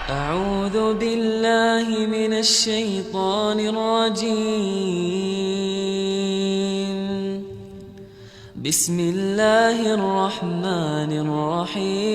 أعوذ بالله من الشيطان الرجيم. بسم الله الرحمن الرحيم.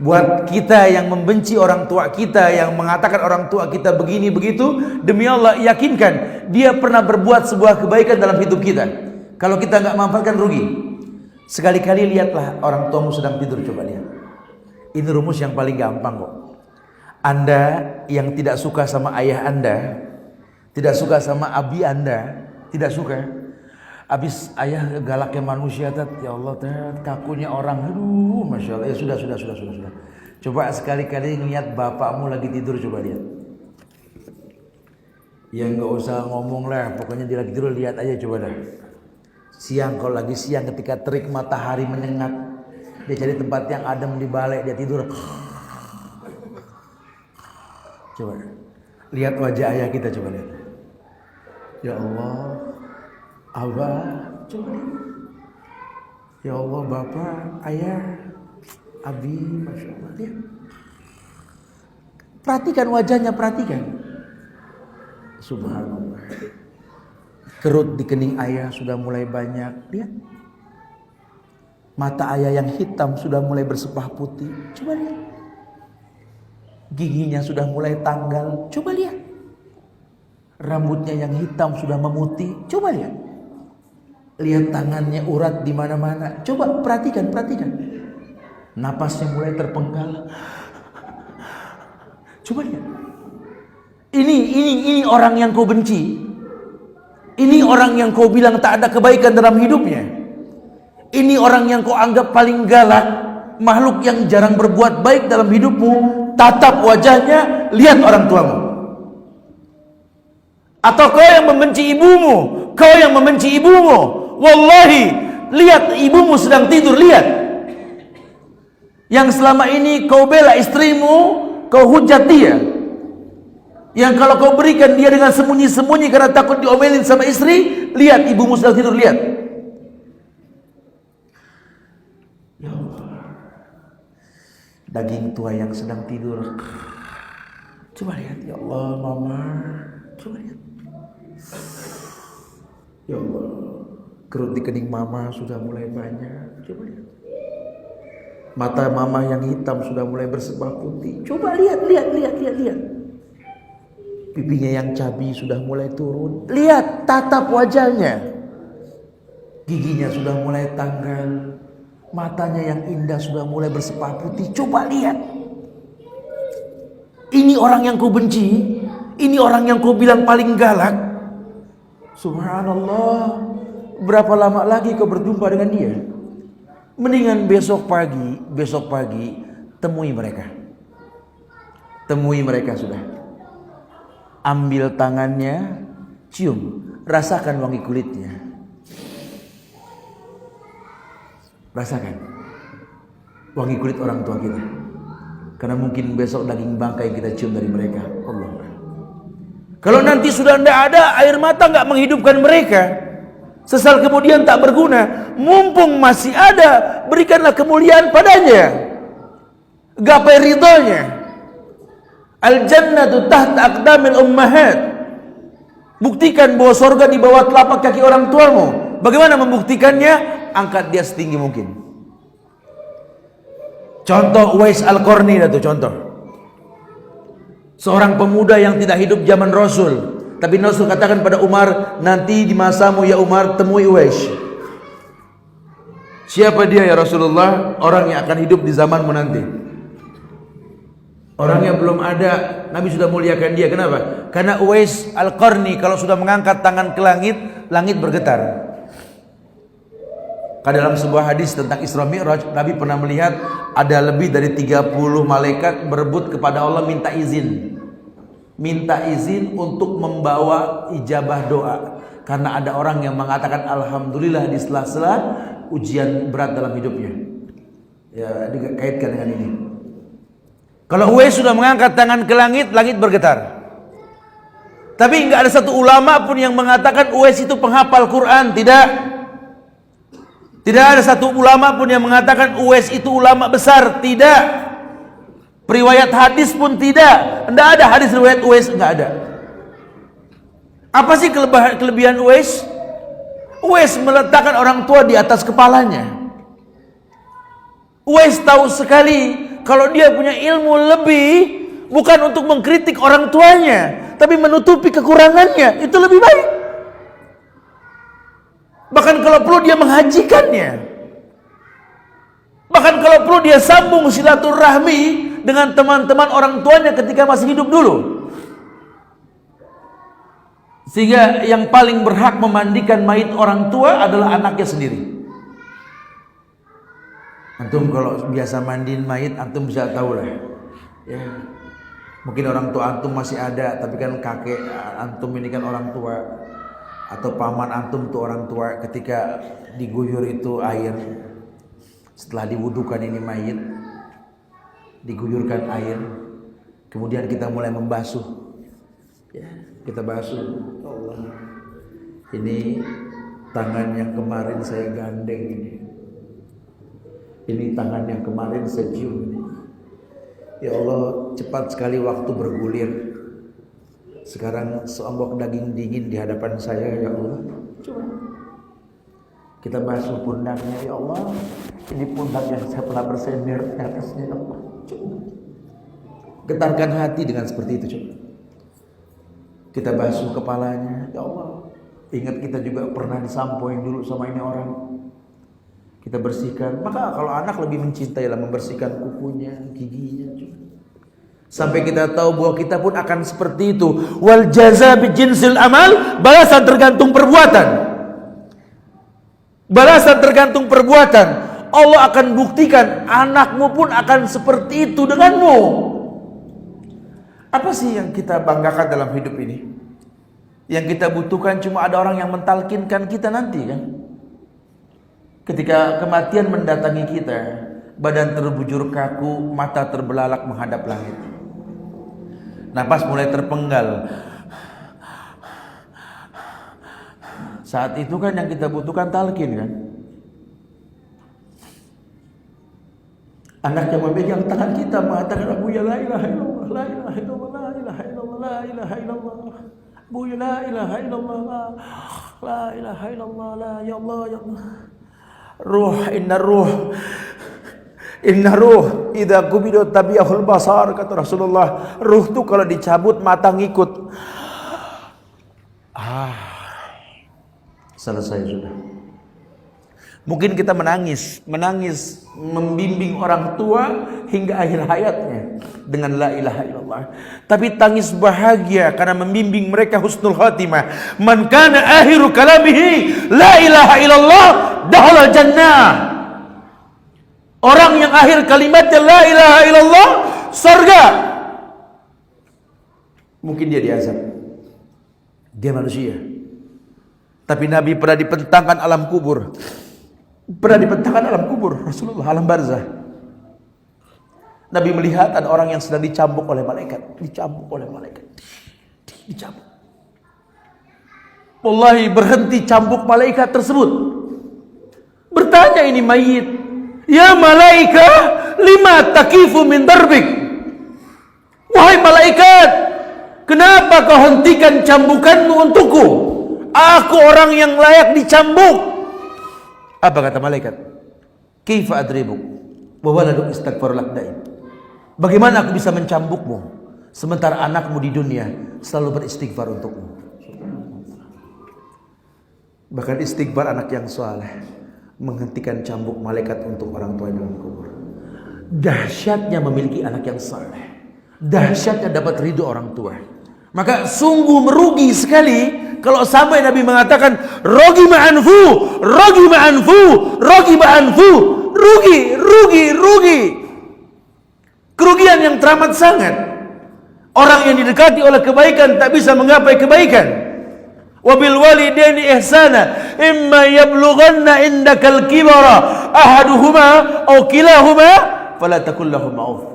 Buat kita yang membenci orang tua kita, yang mengatakan orang tua kita begini begitu, demi Allah yakinkan dia pernah berbuat sebuah kebaikan dalam hidup kita. Kalau kita nggak manfaatkan rugi. Sekali-kali lihatlah orang tuamu sedang tidur, coba lihat. Ini rumus yang paling gampang kok. Anda yang tidak suka sama ayah Anda, tidak suka sama abi Anda, tidak suka. Habis ayah galaknya manusia, ya Allah, kakunya orang, aduh, masya Allah, ya sudah. Coba sekali-kali ngeliat bapakmu lagi tidur, coba lihat. Ya nggak usah ngomong lah, pokoknya dia lagi tidur, lihat aja coba dah. Siang, kalau lagi siang ketika terik matahari menyengat, dia cari tempat yang adem di balai, dia tidur. Coba lihat wajah ayah kita, coba lihat. Ya Allah, Abah, coba lihat. Ya Allah, Bapak, Ayah, Abi, Masya Allah, lihat. Perhatikan wajahnya, perhatikan. Subhanallah. Kerut di kening ayah sudah mulai banyak, lihat. Mata ayah yang hitam sudah mulai bersepah putih, coba lihat. Giginya sudah mulai tanggal, coba lihat. Rambutnya yang hitam sudah memutih, coba lihat. Lihat tangannya urat di mana-mana. Coba perhatikan. Napasnya mulai terpenggal. Coba lihat. Ini orang yang kau benci. Ini orang yang kau bilang tak ada kebaikan dalam hidupnya. Ini orang yang kau anggap paling galak, makhluk yang jarang berbuat baik dalam hidupmu. Tatap wajahnya, lihat orang tuamu. Atau kau yang membenci ibumu, kau yang membenci ibumu. Wallahi, lihat ibumu sedang tidur, lihat. Yang selama ini kau bela istrimu, kau hujat dia. Yang kalau kau berikan dia dengan sembunyi-sembunyi karena takut diomelin sama istri, lihat ibumu sedang tidur, lihat. Ya Allah, daging tua yang sedang tidur. Coba lihat, ya Allah, mama. Coba lihat. Ya Allah, kerut di kening mama sudah mulai banyak. Coba lihat. Mata mama yang hitam sudah mulai bersepah putih. Coba lihat. Pipinya yang cabi sudah mulai turun. Lihat, tatap wajahnya. Giginya sudah mulai tanggal. Matanya yang indah sudah mulai bersepah putih. Coba lihat. Ini orang yang kau benci. Ini orang yang kau bilang paling galak. Subhanallah. Berapa lama lagi kau berjumpa dengan dia? Mendingan besok pagi temui mereka. Temui mereka sudah. Ambil tangannya, cium, rasakan wangi kulitnya. Rasakan wangi kulit orang tua kita. Karena mungkin besok daging bangkai kita cium dari mereka. Allah. Kalau nanti sudah tidak ada, air mata nggak menghidupkan mereka. Sesal kemudian tak berguna. Mumpung masih ada, berikanlah kemuliaan padanya. Gapai ridhonya. Al-jannatu tahta aqdamil ummahat. Buktikan bahwa surga di bawah telapak kaki orang tuamu. Bagaimana membuktikannya? Angkat dia setinggi mungkin. Contoh Uwais Al-Qarni itu contoh. Seorang pemuda yang tidak hidup zaman Rasul. Tapi Rasul katakan pada Umar, nanti di masamu ya Umar, temui Uwais. Siapa dia ya Rasulullah? Orang yang akan hidup di zamanmu nanti. Orang yang belum ada, Nabi sudah muliakan dia. Kenapa? Karena Uwais Al-Qarni kalau sudah mengangkat tangan ke langit, langit bergetar. Karena dalam sebuah hadis tentang Isra Mi'raj, Nabi pernah melihat ada lebih dari 30 malaikat berebut kepada Allah minta izin. Minta izin untuk membawa ijabah doa. Karena ada orang yang mengatakan Alhamdulillah di sela-sela ujian berat dalam hidupnya. Ya, dikaitkan dengan ini. Kalau Uwais sudah mengangkat tangan ke langit, langit bergetar. Tapi nggak ada satu ulama pun yang mengatakan Uwais itu penghafal Quran. Tidak. Tidak ada satu ulama pun yang mengatakan Uwais itu ulama besar. Tidak. Riwayat hadis pun tidak. Tidak ada hadis riwayat Uwais, nggak ada. Apa sih kelebihan Uwais? Uwais meletakkan orang tua di atas kepalanya. Uwais tahu sekali kalau dia punya ilmu lebih, bukan untuk mengkritik orang tuanya, tapi menutupi kekurangannya. Itu lebih baik. Bahkan kalau perlu dia menghajikannya. Bahkan kalau perlu dia sambung silaturahmi dengan teman-teman orang tuanya ketika masih hidup dulu. Sehingga yang paling berhak memandikan mayit orang tua adalah anaknya sendiri. Antum kalau biasa mandiin mayit, antum bisa tahu lah. Ya. Mungkin orang tua antum masih ada, tapi kan kakek antum ini kan orang tua, atau paman antum tuh orang tua. Ketika diguyur itu air, setelah diwudukan ini mayit, diguyurkan air, kemudian kita mulai membasuh. Ya, kita basuh. Allah, ini tangan yang kemarin saya gandeng ini. Ini tangan yang kemarin saya cium ini. Ya Allah, cepat sekali waktu bergulir. Sekarang seonggok daging dingin di hadapan saya, ya Allah. Coba kita basuh pundaknya, ya Allah. Ini pundak yang saya pernah bersender di atasnya, ya Allah. Coba getarkan hati dengan seperti itu, coba. Kita basuh kepalanya, ya Allah. Ingat kita juga pernah disampoin dulu sama ini orang. Kita bersihkan. Maka kalau anak lebih mencintai lah membersihkan kukunya, giginya. Sampai kita tahu bahwa kita pun akan seperti itu. Wal jaza bi jinsil amal, balasan tergantung perbuatan. Balasan tergantung perbuatan. Allah akan buktikan anakmu pun akan seperti itu denganmu. Apa sih yang kita banggakan dalam hidup ini? Yang kita butuhkan cuma ada orang yang mentalkinkan kita nanti kan? Ketika kematian mendatangi kita, badan terbujur kaku, mata terbelalak menghadap langit. Napas mulai terpenggal. Saat itu kan yang kita butuhkan talkin kan? Anak yang memegang tangan kita mengatakan, Abu ya la ilaha illallah, la ilaha illallah, la ilaha illallah, la ilaha illallah. Abu ya la ilaha illallah, la ilaha illallah, la ya Allah ya Allah. Inna ruh idza qubida tabi'ahul basar, kata Rasulullah. Ruh tuh kalau dicabut mata ngikut. Selesai sudah. Mungkin kita menangis membimbing orang tua hingga akhir hayatnya dengan la ilaha illallah. Tapi tangis bahagia karena membimbing mereka husnul khatimah. Man kana akhiru kalamihi la ilaha illallah dakhala jannah. Orang yang akhir kalimatnya la ilaha illallah, surga. Mungkin dia diazab. Dia manusia. Tapi Nabi pernah dibentangkan alam kubur. Rasulullah alam barzah. Nabi melihat ada orang yang sedang dicambuk oleh malaikat. Dicambuk. Wallahi berhenti cambuk malaikat tersebut. Bertanya ini mayit, ya malaikat, lima takifu min darbik. Wahai malaikat, kenapa kau hentikan cambukanmu untukku? Aku orang yang layak dicambuk. Apa kata malaikat? Kaifa adribuk wa waladuk istaghfar lak daim. Bagaimana aku bisa mencambukmu sementara anakmu di dunia selalu beristighfar untukmu? Bahkan istighfar anak yang saleh menghentikan cambuk malaikat untuk orang tua dalam kubur. Dahsyatnya memiliki anak yang saleh. Dahsyatnya dapat ridho orang tua. Maka sungguh merugi sekali kalau sampai Nabi mengatakan rugi ma'anfu, rugi. Kerugian yang teramat sangat. Orang yang didekati oleh kebaikan tak bisa menggapai kebaikan. Wabil walidaini ihsana imma yablughanna indakal kibara ahaduhuma aw kilahuma fala taqul lahumā uff.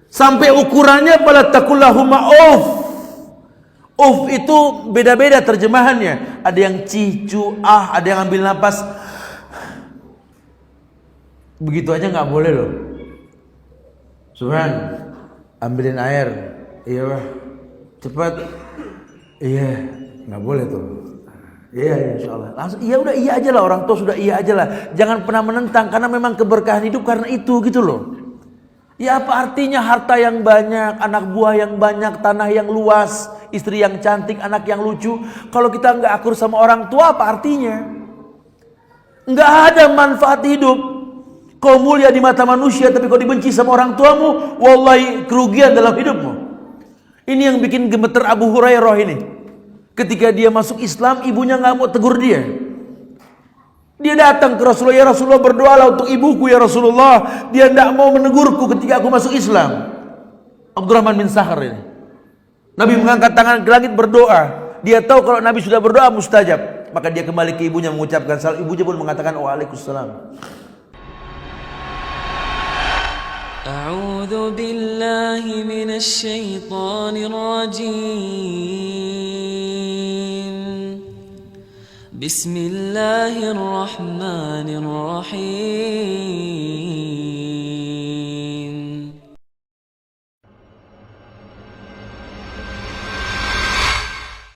Sampai ukurannya fala taqul lahumā uff. Itu beda-beda terjemahannya. Ada yang cicu, ada yang ambil napas. Begitu aja nggak boleh loh. Subhan, ambilin air. Iya, cepat. Iya, nggak boleh tuh. Iya, insyaallah. Langsung iya, udah iya aja lah, orang tua sudah iya aja lah. Jangan pernah menentang, karena memang keberkahan hidup karena itu gitu loh. Ya apa artinya harta yang banyak, anak buah yang banyak, tanah yang luas, istri yang cantik, anak yang lucu, kalau kita nggak akur sama orang tua, apa artinya? Nggak ada manfaat hidup. Kau mulia di mata manusia, tapi kau dibenci sama orang tuamu, wallahi kerugian dalam hidupmu. Ini yang bikin gemeter Abu Hurairah ini. Ketika dia masuk Islam, ibunya nggak mau tegur dia. Dia datang ke Rasulullah, ya Rasulullah, berdoalah untuk ibuku ya Rasulullah. Dia tidak mau menegurku ketika aku masuk Islam. Abdurrahman bin Sakhar ini. Nabi mengangkat tangan ke langit berdoa. Dia tahu kalau Nabi sudah berdoa mustajab. Maka dia kembali ke ibunya mengucapkan salam. Ibunya pun mengatakan waalaikumsalam. A'udzu billahi minasy syaithanir rajim. Bismillahirrahmanirrahim.